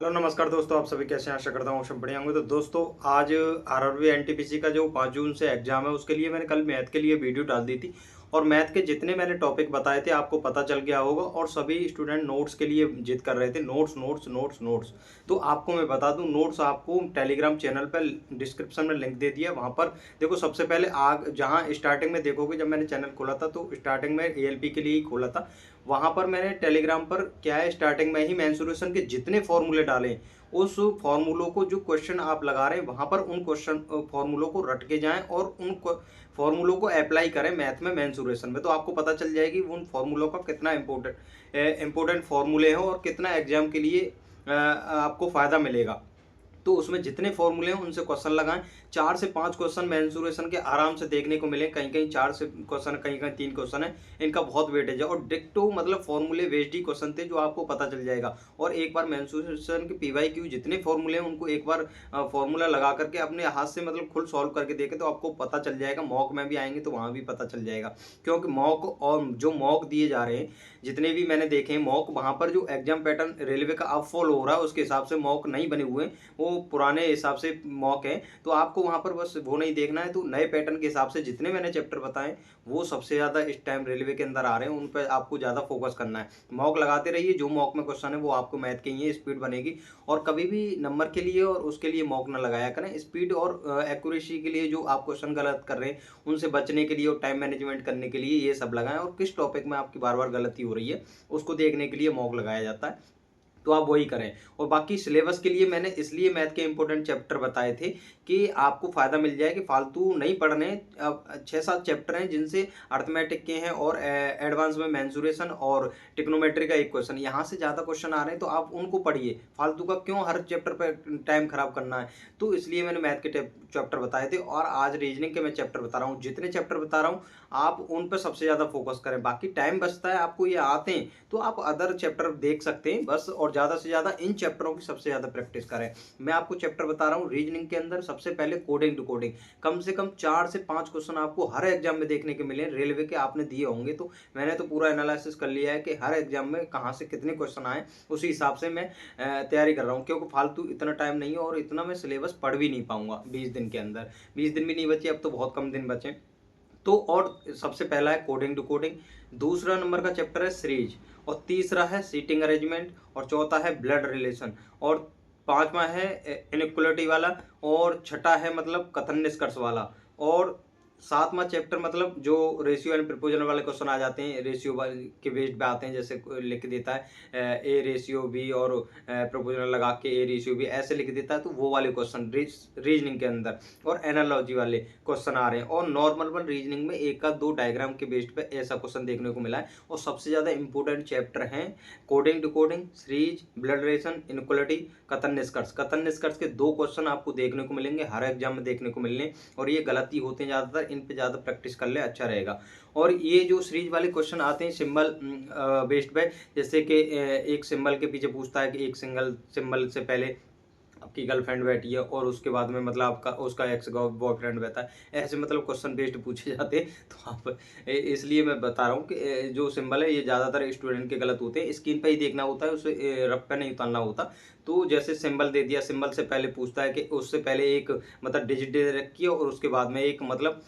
Hello नमस्कार दोस्तों, आप सभी कैसे हैं? आशा करता हूँ सब बढ़िया होंगे। तो दोस्तों, आज आरआरबी एनटीपीसी का जो 5 जून से एग्जाम है उसके लिए मैंने कल मैथ के लिए वीडियो डाल दी थी। और मैथ के जितने मैंने टॉपिक बताए थे आपको पता चल गया होगा। और सभी स्टूडेंट नोट्स के लिए जिद कर रहे थे, नोट्स नोट्स नोट्स नोट्स। तो आपको मैं बता दूं, नोट्स आपको टेलीग्राम चैनल पर डिस्क्रिप्शन में लिंक दे दिया, वहाँ पर देखो। सबसे पहले आग जहाँ स्टार्टिंग में देखोगे, जब मैंने चैनल खोला था तो स्टार्टिंग में एएलपी के लिए ही खोला था। वहाँ पर मैंने टेलीग्राम पर क्या है, स्टार्टिंग में ही मेंसुरेशन के जितने फॉर्मूले डाले, उस फॉर्मूलों को जो क्वेश्चन आप लगा रहे हैं वहां पर उन क्वेश्चन फॉर्मूलों को रट के जाएं और उन फॉर्मूलों को अप्लाई करें मैथ में मेंसुरेशन में। तो आपको पता चल जाएगी उन फॉर्मूलों का कितना इंपॉर्टेंट फॉर्मूले हैं और कितना एग्जाम के लिए आपको फायदा मिलेगा। तो उसमें जितने फॉर्मूले हैं उनसे क्वेश्चन लगाएं। 4 से 5 क्वेश्चन मेंसुरेशन के आराम से देखने को मिले, कहीं कहीं 4 से क्वेश्चन, कहीं कहीं 3 क्वेश्चन है। इनका बहुत वेटेज है और डिक्टो मतलब फॉर्मूले वेस्ड ही क्वेश्चन थे जो आपको पता चल जाएगा। और एक बार मेंसुरेशन के पीवाईक्यू जितने फॉर्मूले हैं उनको एक बार फॉर्मूला लगा करके अपने हाथ से मतलब खुद सॉल्व करके देखे तो आपको पता चल जाएगा। मॉक में भी आएंगे तो वहां भी पता चल जाएगा, क्योंकि मॉक और जो मॉक दिए जा रहे हैं, जितने भी मैंने देखे हैं मॉक, वहां पर जो एग्जाम पैटर्न रेलवे का अब फॉलो हो रहा है उसके हिसाब से मॉक नहीं बने हुए हैं, वो पुराने हिसाब से मॉक है। तो आपको वहां पर बस वो नहीं देखना है। तो नए पैटर्न के हिसाब से जितने मैंने चैप्टर बताए वो सबसे ज्यादा इस टाइम रेलवे के अंदर आ रहे हैं, उन पर आपको ज्यादा फोकस करना है। मॉक लगाते रहिए, जो मॉक में क्वेश्चन है वो आपको मैथ के ही स्पीड बनेगी। और कभी भी नंबर के लिए और उसके लिए मॉक ना लगाया करें। स्पीड और एक्यूरेसी के लिए जो आप क्वेश्चन गलत कर रहे हैं उनसे बचने के लिए और टाइम मैनेजमेंट करने के लिए ये सब लगाएं। और किस टॉपिक में आपकी बार बार गलती हो रही है उसको देखने के लिए मॉक लगाया जाता है, तो आप वही करें। और बाकी सिलेबस के लिए मैंने इसलिए मैथ के इंपॉर्टेंट चैप्टर बताए थे कि आपको फायदा मिल जाए, कि फालतू नहीं पढ़ने। अब 6-7 चैप्टर हैं जिनसे अर्थमेटिक के हैं और एडवांस में मेंसुरेशन और टिक्नोमेट्री का एक क्वेश्चन, यहाँ से ज़्यादा क्वेश्चन आ रहे हैं तो आप उनको पढ़िए। फालतू का क्यों हर चैप्टर पर टाइम खराब करना है। तो इसलिए मैंने मैथ के चैप्टर बताए थे। और आज रीजनिंग के मैं चैप्टर बता रहा हूँ। जितने चैप्टर बता रहा हूँ आप उन पर सबसे ज़्यादा फोकस करें। बाकी टाइम बचता है, आपको ये आते हैं तो आप अदर चैप्टर देख सकते हैं बस। और ज़्यादा से ज़्यादा इन चैप्टरों की सबसे ज़्यादा प्रैक्टिस करें। मैं आपको चैप्टर बता रहा हूँ रीजनिंग के अंदर सबसे पहले कोडिंग टू कोडिंग। कम से कम 4 से 5 क्वेश्चन आपको हर एग्जाम में देखने के मिले, रेलवे के आपने दिए होंगे। तो मैंने तो पूरा एनालिसिस कर लिया है कि हर एग्जाम में कहाँ से कितने क्वेश्चन आए, उसी हिसाब से मैं तैयारी कर रहा हूँ। क्योंकि फालतू इतना टाइम नहीं है और इतना मैं सिलेबस पढ़ भी नहीं पाऊंगा 20 दिन के अंदर। 20 दिन भी नहीं बचे, अब तो बहुत कम दिन बचे। तो और सबसे पहला है कोडिंग टू कोडिंग, दूसरा नंबर का चैप्टर है सीरीज, और तीसरा है सीटिंग अरेंजमेंट, और चौथा है ब्लड रिलेशन, और पांचवा है इनइक्वलिटी वाला, और छठा है मतलब कथन निष्कर्ष वाला, और सातवां चैप्टर मतलब जो रेशियो एंड प्रिपोजन वाले क्वेश्चन आ जाते हैं, रेशियो के बेस्ड पे आते हैं। जैसे लिख देता है ए रेशियो बी और प्रोपोजनल लगा के ए रेशियो बी ऐसे लिख देता है, तो वो वाले क्वेश्चन रीजनिंग के अंदर। और एनालॉजी वाले क्वेश्चन आ रहे हैं। और नॉर्मल रीजनिंग में एक का दो डायग्राम के बेस्ड पे ऐसा क्वेश्चन देखने को मिला है। और सबसे ज्यादा इंपॉर्टेंट चैप्टर हैं coding to coding, series, blood relation, inequality, कथन निष्कर्ष। कथन निष्कर्ष के 2 क्वेश्चन आपको देखने को मिलेंगे, हर एग्जाम में देखने को मिलने। और ये गलती होते हैं ज्यादातर, इन पे ज्यादा प्रैक्टिस कर ले, अच्छा रहेगा। और ये जो सीरीज वाले क्वेश्चन आते हैं सिंबल बेस्ड पे, जैसे कि एक सिंबल के पीछे पूछता है कि एक सिंगल सिंबल से पहले आपकी गर्लफ्रेंड बैठी है और उसके बाद में मतलब आपका उसका एक्स बॉयफ्रेंड बैठा है, ऐसे मतलब क्वेश्चन बेस्ड पूछे जाते हैं। तो आप इसलिए मैं बता रहा हूँ कि जो सिंबल है ये ज़्यादातर स्टूडेंट के गलत होते हैं, स्क्रीन पे ही देखना होता है, उसे रफ पे नहीं उतारना होता। तो जैसे सिंबल दे दिया, सिंबल से पहले पूछता है कि उससे पहले एक मतलब डिजिट दे रखी है और उसके बाद में एक मतलब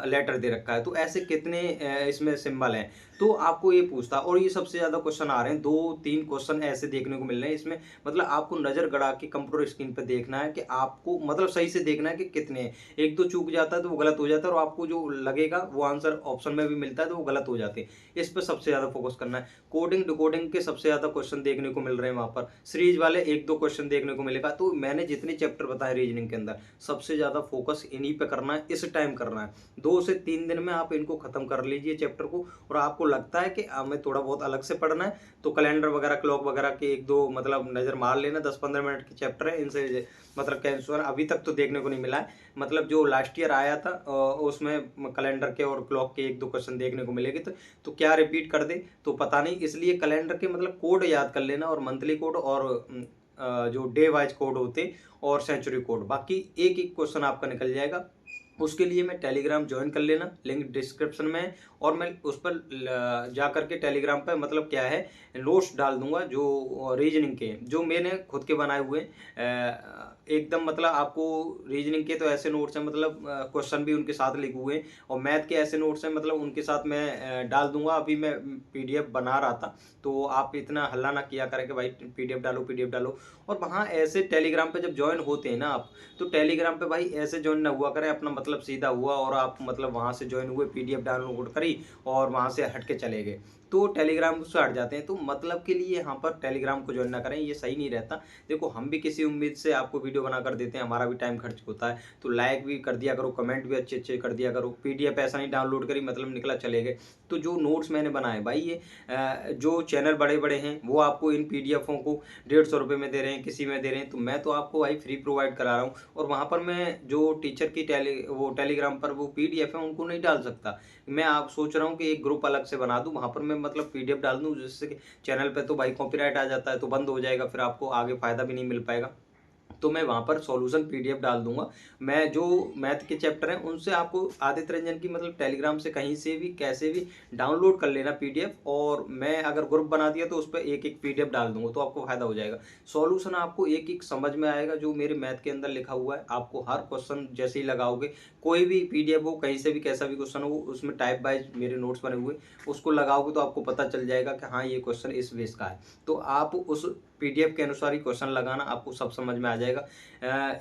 लेटर दे रखा है, तो ऐसे कितने इसमें सिंबल हैं, तो आपको ये पूछता है। और ये सबसे ज़्यादा क्वेश्चन आ रहे हैं, 2-3 क्वेश्चन ऐसे देखने को मिल रहे हैं इसमें। मतलब आपको नज़र गड़ा के कंप्यूटर स्क्रीन पर देखना है कि आपको मतलब सही से देखना है कि कितने हैं। एक दो चूक जाता है तो वो गलत हो जाता है, और आपको जो लगेगा वो आंसर ऑप्शन में भी मिलता है तो वो गलत हो जाते हैं। इस पर सबसे ज़्यादा फोकस करना है। कोडिंग डिकोडिंग के सबसे ज़्यादा क्वेश्चन देखने को मिल रहे हैं वहाँ पर। सीरीज वाले 1-2 क्वेश्चन देखने को मिलेगा। तो मैंने जितने चैप्टर बताए रीजनिंग के अंदर सबसे ज़्यादा फोकस इन्हीं पे करना है, इस टाइम करना है। 2 से 3 दिन में आप इनको खत्म कर लीजिए चैप्टर को। और आपको लगता है कि हमें थोड़ा बहुत अलग से पढ़ना है तो कैलेंडर वगैरह, क्लॉक वगैरह के 1-2 मतलब नज़र मार लेना। 10-15 मिनट के चैप्टर है, इनसे मतलब कैंसर अभी तक तो देखने को नहीं मिला है। मतलब जो लास्ट ईयर आया था उसमें कैलेंडर के और क्लॉक के 1-2 क्वेश्चन देखने को मिलेगी। तो क्या रिपीट कर दे तो पता नहीं, इसलिए कैलेंडर के मतलब कोड याद कर लेना, और मंथली कोड, और जो डे वाइज कोड होते, और सेंचुरी कोड। बाकी एक एक क्वेश्चन आपका निकल जाएगा। उसके लिए मैं टेलीग्राम ज्वाइन कर लेना, लिंक डिस्क्रिप्शन में है। और मैं उस पर जा करके टेलीग्राम पे मतलब क्या है, नोट्स डाल दूंगा जो रीजनिंग के जो मैंने खुद के बनाए हुए एकदम मतलब आपको रीजनिंग के तो ऐसे नोट्स हैं, मतलब क्वेश्चन भी उनके साथ लिखे हुए हैं, और मैथ के ऐसे नोट्स हैं, मतलब उनके साथ मैं डाल दूंगा। अभी मैं पीडीएफ बना रहा था, तो आप इतना हल्ला ना किया करें कि भाई पीडीएफ डालो पीडीएफ डालो। और वहाँ ऐसे टेलीग्राम पे जब ज्वाइन होते हैं ना आप, तो टेलीग्राम पे भाई ऐसे ज्वाइन ना हुआ करें, अपना मतलब सीधा हुआ और आप मतलब वहाँ से ज्वाइन हुए, पीडीएफ डाउनलोड करी और वहाँ से हट के चले गए, तो टेलीग्राम से हट जाते हैं। तो मतलब के लिए यहाँ पर टेलीग्राम को ज्वाइन ना करें, ये सही नहीं रहता। देखो हम भी किसी उम्मीद से आपको वीडियो बना कर देते हैं, हमारा भी टाइम खर्च होता है, तो लाइक भी कर दिया करो, कमेंट भी अच्छे अच्छे कर दिया करो। पीडीएफ ऐसा नहीं डाउनलोड करी मतलब निकला चले गए। तो जो नोट्स मैंने बनाए भाई, ये जो चैनल बड़े बड़े हैं वो आपको इन पीडीएफों को 150 रुपये में दे रहे हैं, किसी में दे रहे हैं, तो मैं तो आपको भाई फ्री प्रोवाइड करा रहा हूँ। और वहाँ पर मैं जो टीचर की टेलीग्राम पर वो पीडीएफ है उनको नहीं डाल सकता। मैं आप सोच रहा हूँ कि एक ग्रुप अलग से बना दूँ, वहाँ पर मैं मतलब पीडीएफ डाल दूँ, जिससे कि चैनल पे तो भाई कॉपीराइट आ जाता है, तो बंद हो जाएगा, फिर आपको आगे फ़ायदा भी नहीं मिल पाएगा। तो मैं वहाँ पर सॉल्यूशन पीडीएफ डाल दूंगा। मैं जो मैथ के चैप्टर हैं उनसे आपको आदित्य रंजन की मतलब टेलीग्राम से कहीं से भी कैसे भी डाउनलोड कर लेना पीडीएफ, और मैं अगर ग्रुप बना दिया तो उस पर एक एक पीडीएफ डाल दूंगा, तो आपको फायदा हो जाएगा। सॉल्यूशन आपको एक एक समझ में आएगा, जो मेरे मैथ के अंदर लिखा हुआ है आपको हर क्वेश्चन जैसे ही लगाओगे, कोई भी पीडीएफ हो कहीं से भी कैसा भी क्वेश्चन हो, उसमें टाइप वाइज मेरे नोट्स बने हुए, उसको लगाओगे तो आपको पता चल जाएगा कि हाँ ये क्वेश्चन इस बेस का है। तो आप उस पीडीएफ के अनुसार ही क्वेश्चन लगाना, आपको सब समझ में आ जाएगा।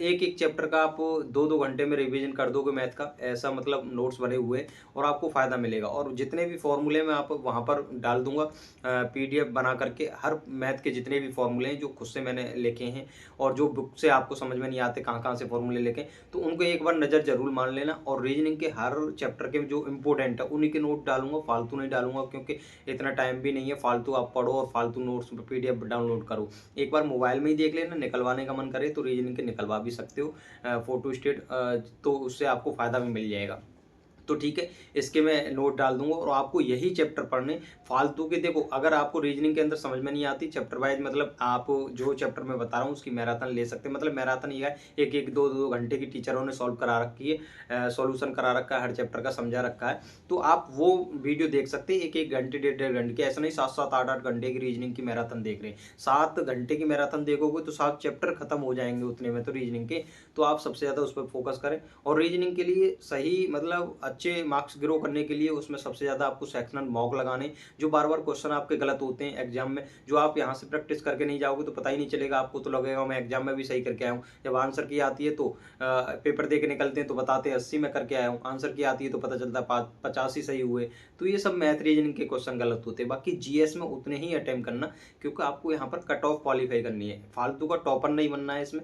एक एक चैप्टर का आप 2-2 घंटे में रिवीजन कर दोगे मैथ का, ऐसा मतलब नोट्स बने हुए हैं, और आपको फ़ायदा मिलेगा। और जितने भी फॉर्मूले मैं आप वहाँ पर डाल दूंगा पीडीएफ बना करके, हर मैथ के जितने भी फॉर्मूले हैं जो खुद से मैंने लिखे हैं, और जो बुक से आपको समझ में नहीं आते कहाँ कहाँ से फॉर्मूले लिखे, तो उनको एक बार नज़र जरूर मान लेना। और रीजनिंग के हर चैप्टर के जो इंपॉर्टेंट है उन्हीं के नोट डालूंगा, फालतू नहीं डालूंगा, क्योंकि इतना टाइम भी नहीं है फालतू आप पढ़ो और फालतू नोट्स पीडीएफ डाउनलोड करो। एक बार मोबाइल में ही देख लेना, निकलवाने का मन करे तो रीजनिंग के निकलवा भी सकते हो फोटो स्टेट, तो उससे आपको फ़ायदा भी मिल जाएगा। तो ठीक है, इसके मैं नोट डाल दूंगा, और आपको यही चैप्टर पढ़ने फालतू के। देखो अगर आपको रीजनिंग के अंदर समझ में नहीं आती चैप्टर वाइज, मतलब आप जो चैप्टर मैं बता रहा हूँ उसकी मैराथन ले सकते हैं। मतलब मैराथन ये है, एक एक 2-2 घंटे की टीचरों ने सॉल्व करा रखी है, सॉल्यूशन करा रखा है, हर चैप्टर का समझा रखा है, तो आप वो वीडियो देख सकते हैं। एक एक घंटे 1.5-1.5 घंटे की, ऐसा नहीं 7-7 8-8 घंटे की रीजनिंग की मैराथन देख रहे हैं। 7 घंटे की मैराथन देखोगे तो 7 चैप्टर खत्म हो जाएंगे उतने में तो रीजनिंग के। तो आप सबसे ज़्यादा उस पर फोकस करें। और रीजनिंग के लिए सही मतलब अच्छे मार्क्स ग्रो करने के लिए उसमें सबसे ज़्यादा आपको सेक्शनल मॉक लगाने, जो बार बार क्वेश्चन आपके गलत होते हैं एग्जाम में, जो आप यहाँ से प्रैक्टिस करके नहीं जाओगे तो पता ही नहीं चलेगा आपको, तो लगेगा मैं एग्जाम में भी सही करके आया हूँ। जब आंसर की आती है तो पेपर दे के निकलते हैं तो बताते हैं 80 में करके आया हूँ, आंसर की आती है तो पता चलता है 50 ही सही हुए। तो ये सब मैथ रीजनिंग के क्वेश्चन गलत होते हैं। बाकी जीएस में उतने ही अटेम्प्ट करना, क्योंकि आपको यहाँ पर कट ऑफ क्वालिफाई करनी है, फालतू का टॉपर नहीं बनना है इसमें।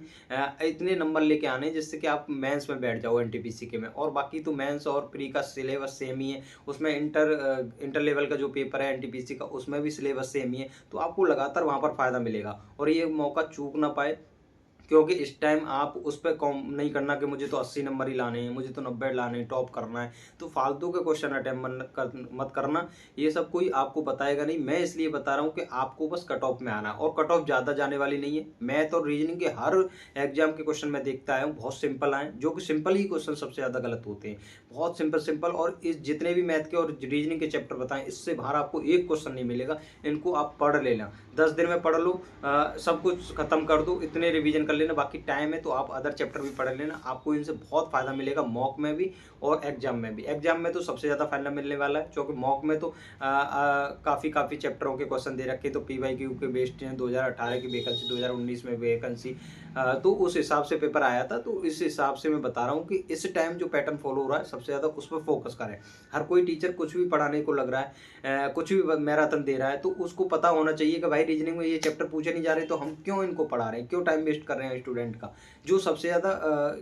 इतने नंबर लेके आने जिससे कि आप मेंस में बैठ जाओ एनटीपीसी के में। और बाकी तो मेंस और प्री का सिलेबस सेम ही है, उसमें इंटर लेवल का जो पेपर है एनटीपीसी का उसमें भी सिलेबस सेम ही है, तो आपको लगातार वहाँ पर फायदा मिलेगा। और ये मौका चूक ना पाए, क्योंकि इस टाइम आप उस पर कॉम नहीं करना कि मुझे तो 80 नंबर ही लाने हैं, मुझे तो 90 लाने हैं, टॉप करना है, तो फालतू के क्वेश्चन अटैम्प्ट मत करना। ये सब कोई आपको बताएगा नहीं, मैं इसलिए बता रहा हूँ कि आपको बस कट ऑफ में आना, और कट ऑफ ज़्यादा जाने वाली नहीं है। मैथ और रीजनिंग के हर एग्जाम के क्वेश्चन मैं देखता आया हूँ, बहुत सिंपल आए, जो कि सिंपल ही क्वेश्चन सबसे ज़्यादा गलत होते हैं, बहुत सिंपल सिंपल। और इस जितने भी मैथ के और रीजनिंग के चैप्टर बताएं, इससे बाहर आपको एक क्वेश्चन नहीं मिलेगा। इनको आप पढ़ लेना, 10 दिन में पढ़ लो, सब कुछ खत्म कर दो, इतने रिवीजन कर लेना, बाकी टाइम है तो आप अदर चैप्टर भी पढ़ लेना, आपको इनसे बहुत फायदा मिलेगा मॉक में भी और एग्जाम में भी। एग्जाम में तो सबसे ज़्यादा फायदा मिलने वाला है, क्योंकि मॉक में तो काफ़ी चैप्टरों के क्वेश्चन दे रखे, तो पीवाईक्यू के बेस्ड हैं, 2018 की वैकेंसी, 2019 में वैकेंसी, तो उस हिसाब से पेपर आया था। तो इस हिसाब से मैं बता रहा हूँ कि इस टाइम जो पैटर्न फॉलो हो रहा है सबसे ज़्यादा उस पर फोकस करें। हर कोई टीचर कुछ भी पढ़ाने को लग रहा है, कुछ भी मैराथन दे रहा है, तो उसको पता होना चाहिए कि भाई रीजनिंग में ये चैप्टर पूछे नहीं जा रहे, तो हम क्यों इनको पढ़ा रहे हैं, क्यों टाइम वेस्ट कर रहे हैं स्टूडेंट का। जो सबसे ज़्यादा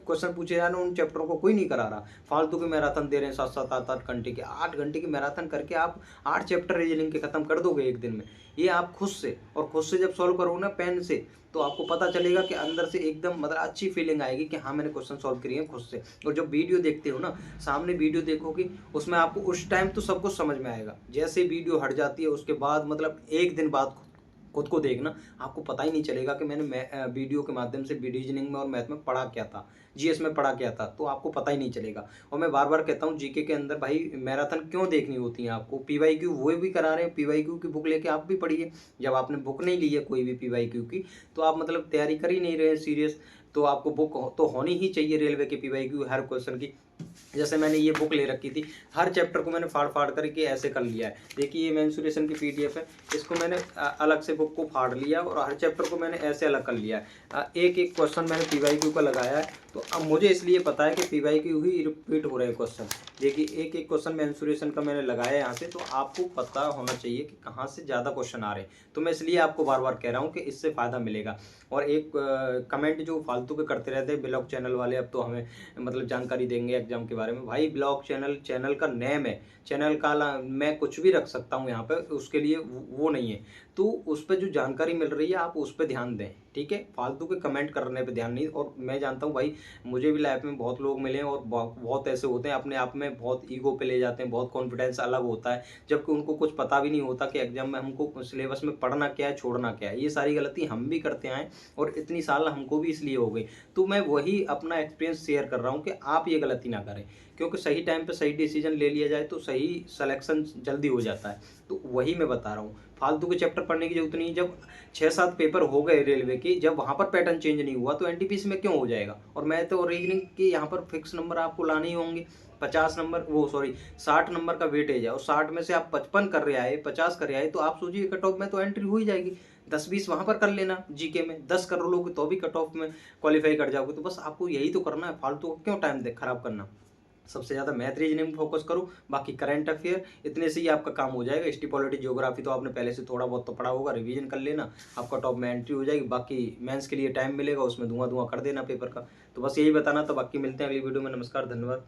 क्वेश्चन पूछे जा रहे हैं उन चैप्टरों को कोई नहीं करा रहा, फालतू के मैराथन दे रहे हैं, 7-7 8-8 घंटे के, 8 घंटे की मैराथन करके आप 8 चैप्टर रीजनिंग के खत्म कर दोगे एक दिन में। ये आप खुद से, और खुद से जब सॉल्व करोगे ना पेन से, तो आपको पता चलेगा कि अंदर से एकदम मतलब अच्छी फीलिंग आएगी कि हाँ मैंने क्वेश्चन सॉल्व किए हैं खुद से। और जब वीडियो देखते हो ना, सामने वीडियो देखोगे, उसमें आपको उस टाइम तो सब कुछ समझ में आएगा, जैसे वीडियो हट जाती है उसके बाद मतलब एक दिन बाद खुद को देखना, आपको पता ही नहीं चलेगा कि मैंने वीडियो के माध्यम से रीजनिंग में और मैथ में पढ़ा क्या था, जीएस में पढ़ा क्या था, तो आपको पता ही नहीं चलेगा। और मैं बार-बार कहता हूँ जीके के अंदर भाई मैराथन क्यों देखनी होती है आपको? पीवाईक्यू वो भी करा रहे हैं, पीवाईक्यू की बुक लेके आप भी पढ़िए। जब आपने बुक नहीं ली है कोई भी पीवाईक्यू की, तो आप मतलब तैयारी कर ही नहीं रहे हैं सीरियस, तो आपको बुक तो होनी ही चाहिए रेलवे के पीवाईक्यू हर क्वेश्चन की। जैसे मैंने ये बुक ले रखी थी, हर चैप्टर को मैंने फाड़-फाड़ करके ऐसे कर लिया है। देखिए ये मेंसुरेशन की पीडीएफ है, इसको मैंने अलग से बुक को फाड़ लिया और हर चैप्टर को मैंने ऐसे अलग कर लिया है। एक-एक क्वेश्चन मैंने पीवाईक्यू का लगाया है, तो अब मुझे इसलिए पता है कि पीवाईक्यू ही रिपीट हो रहे हैं क्वेश्चन। देखिए एक-एक क्वेश्चन मेंसुरेशन का मैंने लगाया है यहाँ से, तो आपको पता होना चाहिए कि कहाँ से ज़्यादा क्वेश्चन आ रहे हैं। तो मैं इसलिए आपको बार-बार कह रहा हूँ कि इससे फ़ायदा मिलेगा। और एक कमेंट जो फालतू के करते रहते हैं ब्लॉग चैनल वाले, अब तो हमें मतलब जानकारी देंगे एग्जाम के बारे में। भाई ब्लॉग चैनल, चैनल का नेम है, चैनल का मैं कुछ भी रख सकता हूँ यहाँ पे, उसके लिए वो नहीं है। तो उस पे जो जानकारी मिल रही है आप उस पे ध्यान दें, ठीक है? फालतू के कमेंट करने पे ध्यान नहीं। और मैं जानता हूँ भाई, मुझे भी लाइफ में बहुत लोग मिले हैं और बहुत ऐसे होते हैं अपने आप में बहुत ईगो पे ले जाते हैं, बहुत कॉन्फिडेंस अलग होता है, जबकि उनको कुछ पता भी नहीं होता कि एग्जाम में हमको सिलेबस में पढ़ना क्या है, छोड़ना क्या है। ये सारी गलती हम भी करते आए और इतनी साल हमको भी इसलिए हो गई। तो मैं वही अपना एक्सपीरियंस शेयर कर रहा हूँ कि आप ये गलती ना करें, क्योंकि सही टाइम पे सही डिसीजन ले लिया जाए तो सही सिलेक्शन जल्दी हो जाता है। तो वही मैं बता रहा हूँ, फालतू के चैप्टर पढ़ने की ज़रूरत नहीं। जब 6-7 पेपर हो गए रेलवे के, जब वहाँ पर पैटर्न चेंज नहीं हुआ तो एनटीपीसी में क्यों हो जाएगा? और मैथ और रीजनिंग के यहाँ पर फिक्स नंबर आपको लाने ही होंगे। 50 नंबर, वो सॉरी 60 नंबर का वेटेज है और 60 में से आप 55 कर रहे आए, 50 कर रहे आए, तो आप सोचिए कट ऑफ में तो एंट्री हो ही जाएगी। 10-20 वहाँ पर कर लेना जीके में, 10 कर लोगे तो भी कट ऑफ में क्वालीफाई कर जाओगे। तो बस आपको यही तो करना है, फालतू का क्यों टाइम खराब करना। सबसे ज़्यादा मैथ रीजनिंग में फोकस करो, बाकी करंट अफेयर इतने से ही आपका काम हो जाएगा। हिस्ट्री, पॉलिटी, ज्योग्राफी तो आपने पहले से थोड़ा बहुत तो पढ़ा होगा, रिवीजन कर लेना, आपका टॉप में एंट्री हो जाएगी। बाकी मेंस के लिए टाइम मिलेगा, उसमें धुआं-धुआं कर देना पेपर का। तो बस यही बताना था, बाकी मिलते हैं अगली वीडियो में। नमस्कार, धन्यवाद।